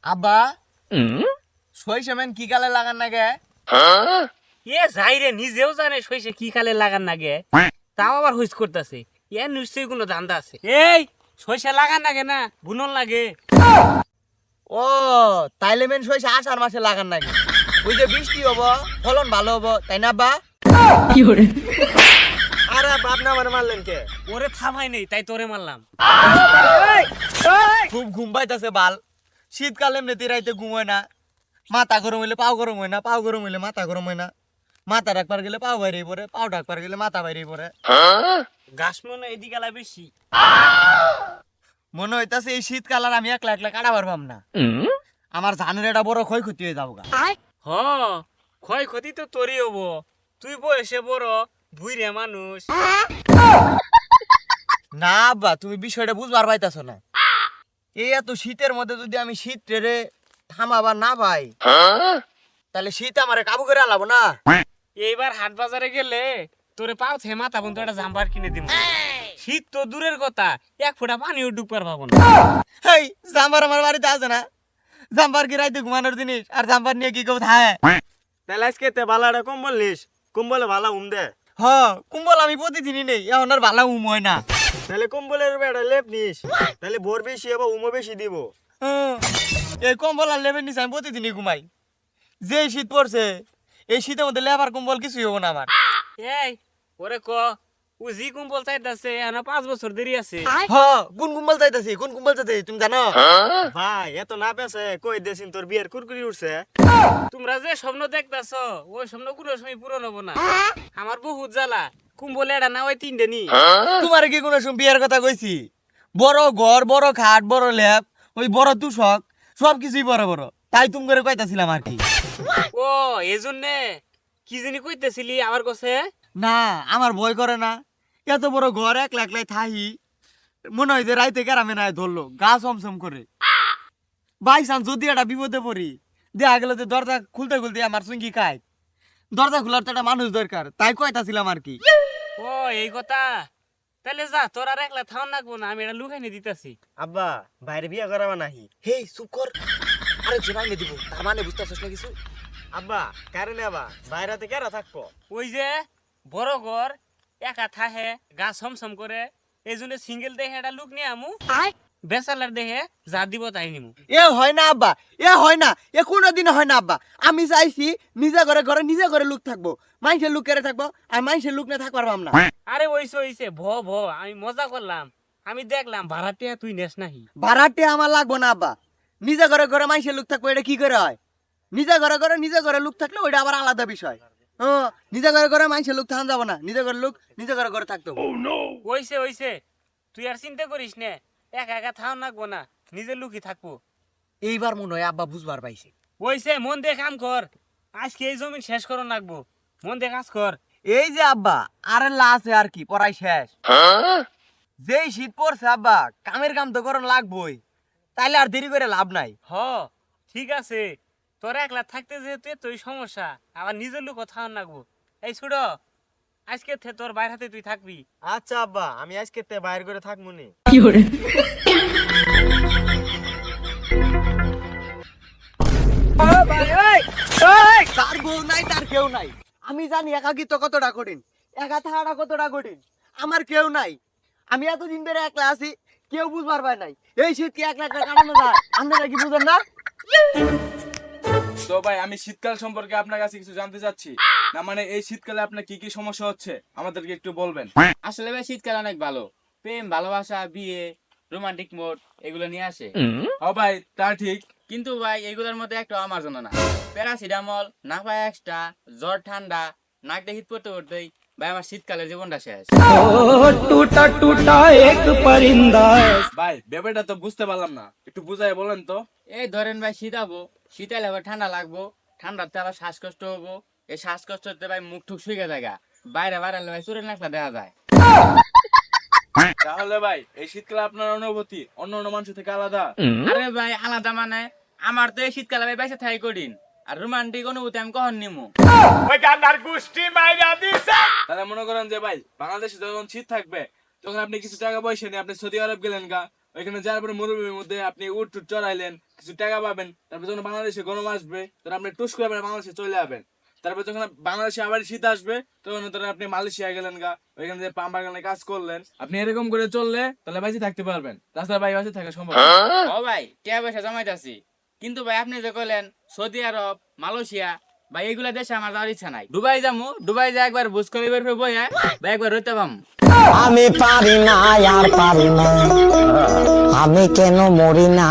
আব্বা সরিষা মেন কি কালে লাগান নাগে? এ যাই রে, নিজেও জানে সইসে কি কালে লাগান নাগে, তাও আবার হুইস করতেছে। এ নিশ্চয়ই কোনো ধান্দা আছে। এই সইসা লাগান নাগে না বুনন লাগে। ও তাইলে মেন সরিষা আষাঢ় মাসে লাগান নাগে, ওই যে বৃষ্টি হবো ফলন ভালো হবো, তাই না আব্বা? আরে বাপ না আমার মারলেন কে? ওরে থামাই নেই তাই তোরে মারলাম। খুব ঘুম পাইতাছে বাল। শীতকালে এমনিতে রাইতে ঘুম হয় না, মাথা গরম হইলে পাও গরম হয় না, পাও গরম হইলে মাথা গরম হয় না, মাথা ডাকবার গেলে পাও বাইরে পড়ে, পাও ডাকবার গেলে মাথা বাইরে পড়ে। গাছ মনে এদিকে আলা বেশি। মনে হইতাছে এই শীতকাল আর আমি একলা একলা কাটা পারবাম না, আমার ধানের এটা বড় ক্ষয়ক্ষতি হয়ে যাবো গা। হ, ক্ষয়ক্ষতি তো তোরই হবো, তুই বয়সে বড়, বুইরে মানুষ। না আব্বা, তুমি বিষয়টা বুঝবার পাইতাছো না। এই এত শীতের মধ্যে যদি আমি শীত রে থামাবার না পাই, তাহলে শীত আমারে কাবু করে আলাবো না। এইবার হাট বাজারে গেলে তোরে পাও থে মাথা বন্ধু একটা জাম্পার কিনে দিব। শীত তো দূরের কথা, এক ফোঁটা পানিও ডুববার পাবো না। হেই জাম্বার আমার বাড়িতে আছে না, জাম্বার কি রাইতে ঘুমানোর জিনিস, আর জাম্বার নিয়ে কি কেউ থাকে? তাহলে আজকে তে বালাটা কম্বল নিস, কম্বলে ভালো উম দে। হ কুম্বল আমি প্রতিদিনই নেই, এখন আর ভালো উম হয় না। তাহলে কম্বলের বেড়া লেপ নিস, তাহলে ভোর বেশি হবো উমো বেশি দিব। এই কম্বল আর লেবের নিচে আমি প্রতিদিনই ঘুমাই। যে শীত পড়ছে এই শীতের মধ্যে লেবার কম্বল কিছুই হবো না আমার। এই ওরে ক, ও জি কুম্বল চাইতাছে এখনো 5 বছর দেরি আছে। হ কোন কুম্বল চাইতাছি, কোন কুম্বল চাইতাছি তুমি জানো? ভাই এত না পেছে কই দেছিন তোর বিয়ের কুরকুরি উঠছে। তোমরা যে স্বপ্ন দেখতাছ ওই স্বপ্ন কোনো সময় পূরণ হবো না। আমার বহুত জ্বালা, কুম্বল এড়া না ওই 3টে নি। তোমার কি কোনো সময় বিয়ের কথা কইছি? বড় ঘর, বড় খাট, বড় ল্যাপ, ওই বড় তুষক, সব কিছুই বড় বড়, তাই তুমি করে কইতাছিলাম আর কি। ও এজন্যে কি জানি কইতেছিলি আমার কাছে। না আমার ভয় করে না, এত বড় ঘর একলা একলাই থাহি, মনে হয় যে রাইতে গ্রামে নাই ধরলো গা সমসম করে। বাই চান্স যদি একটা বিপদে পড়ি, দেখা গেল যে দরজা খুলতে খুলতে আমার চুঙ্গি খায়, দরজা খোলার তো একটা মানুষ দরকার, তাই কইতাছিলাম আর কি। ও এই কথা, তাহলে যা তোর আর একলা থাও নাকবো না, আমি এটা লুকাইনে দিতেছি। আব্বা বাইরে বিয়ে করাবা নাহি? হেই চুপ কর, আরে জোনাইলে দিব, তার মানে বুঝতেছিস না কিছু? আব্বা কারে নেবা, বাইরেতে কেরা থাকবো? ওই যে বড় ঘর একা থাহে গা সমসম করে, এই জন্য সিঙ্গেল দেখে এটা লুক নিয়ে আমু, বেচালার দেখে যা দিব তাই নিমু। এ হয় না আব্বা, এ হয় না, এ কোনোদিন হয় না আব্বা। আমি চাইছি নিজে ঘরে ঘরে নিজে ঘরে লোক থাকবো, মানুষের লোক কেড়ে থাকবো, আর মানুষের লোক না থাকবার পারবাম না। আরে ওইছে আমি মজা করলাম, আমি দেখলাম ভাড়াটিয়া তুই নেস নাহি। ভাড়াটে আমার লাগবো না আব্বা, নিজে ঘরে ঘরে মানুষের লোক থাকবো, এটা কি করে হয়? নিজে ঘরে ঘরে নিজে ঘরে লোক থাকলে ওইটা আবার আলাদা বিষয়। নিজে ঘরে ঘরে মানুষের লোক থাকা যাবো না, নিজে ঘরে লোক নিজে ঘরে ঘরে থাকতে হবে। ওইছে তুই আর চিন্তা করিস নে, একা একা থাও নাকবো না, নিজের লুকি থাকবো। এইবার মনে হয় আব্বা বুঝবার পাইছে। ওইছে মন দিয়ে কাম কর, আজকে এই জমি শেষ করো নাকবো, মন দিয়ে কাজ কর। এই যে আব্বা আরে লাস্ট আর কি পড়াই শেষ, যেই শীত পড়ছে আব্বা কামের কাম তো করন লাগবই, তাইলে আর দেরি করে লাভ নাই। হ ঠিক আছে, তোর একলা থাকতে যেহেতু তুই সমস্যা, আবার নিজের লোক থাও নাকবো। এই ছোট, আজকে তোর বাইরে হাতে তুই থাকবি। আচ্ছা আব্বা আমি আজকে তে বাইরে করে থাকবো নি। তার বউ নাই, তার কেউ নাই, আমি জানি একাকিত্ব কতটা কঠিন, একা থাকাটা কতটা কঠিন। আমার কেউ নাই, আমি এতদিন ধরে একলা আছি, কেউ বুঝবার পায় নাই। এই শীত কি একলা একলা কাটানো যায়? আপনারা কি বুঝেন না? তো ভাই আমি শীতকাল সম্পর্কে আপনার কাছে কিছু জানতে চাচ্ছি। না মানে এই শীতকালে আপনার কি কি সমস্যা হচ্ছে আমাদেরকে একটু বলবেন। আসলে ভাই শীতকাল অনেক ভালো, প্রেম ভালোবাসা বিয়ে রোমান্টিক মোড এগুলো নিয়ে আসে। ও ভাই তা ঠিক, কিন্তু ভাই এগুলোর মধ্যে একটা আমার জন্য না। প্যারাসিটামল না পায় এক্সট্রা, জ্বর ঠান্ডা নাক দিয়ে হিট পড়তে পড়তেই ভাই আমার শীতকালের জীবনটা শেষ। ভাই ব্যাপারটা তো বুঝতে পারলাম না, একটু বুঝাই বলেন তো। এই ধরেন ভাই শীতাবো, শীতালে আবার ঠান্ডা লাগবো, ঠান্ডাতে আবার শ্বাসকষ্ট হবো, এই শ্বাসকষ্টতে ভাই মুখ টুক শুয়ে থাকে, বাইরে বাড়ালে ভাই চুরের নাকলা দেখা যায়। তাহলে ভাই এই শীতকালে আপনার অনুভূতি অন্য অন্য মানুষ থেকে আলাদা। আরে ভাই আলাদা মানে, আমার তো এই শীতকালে ভাই বেঁচে থাই কঠিন, আর রোমান্টিক অনুভূতি আমি কখন নিমু? তাহলে মনে করেন যে ভাই বাংলাদেশে যখন শীত থাকবে তখন আপনি কিছু টাকা পয়সা নিয়ে আপনি সৌদি আরব গেলেন গা, ওইখানে যাওয়ার পরে মরুভূমির মধ্যে আপনি উট টুট চড়াইলেন, কিছু টাকা পাবেন, তারপর যখন বাংলাদেশে গরম আসবে তখন আপনি টুস করে আবার বাংলাদেশে চলে যাবেন। তারপর যখন বাংলাদেশে আবার শীত আসবে তখন ধরেন আপনি মালয়েশিয়া গেলেন গা, ওইখানে যে পাম বাগানে কাজ করলেন। আপনি এরকম করে চললে তাহলে বাইচে থাকতে পারবেন, তাছাড়া ভাই বাইচে থাকা সম্ভব না। ও ভাই টিয়া পয়সা জমাইতাছি, কিন্তু ভাই আপনি যে কইলেন সৌদি আরব, মালয়েশিয়া, ভাই এগুলা দেশে আমার যাওয়ার ইচ্ছা নাই। দুবাই যামু, দুবাই যা একবার বুঝ করে বের হয়ে বইয়া ভাই একবার রইতে পাম। আমি পারি না আর পারি না, আমি কেন মরি না।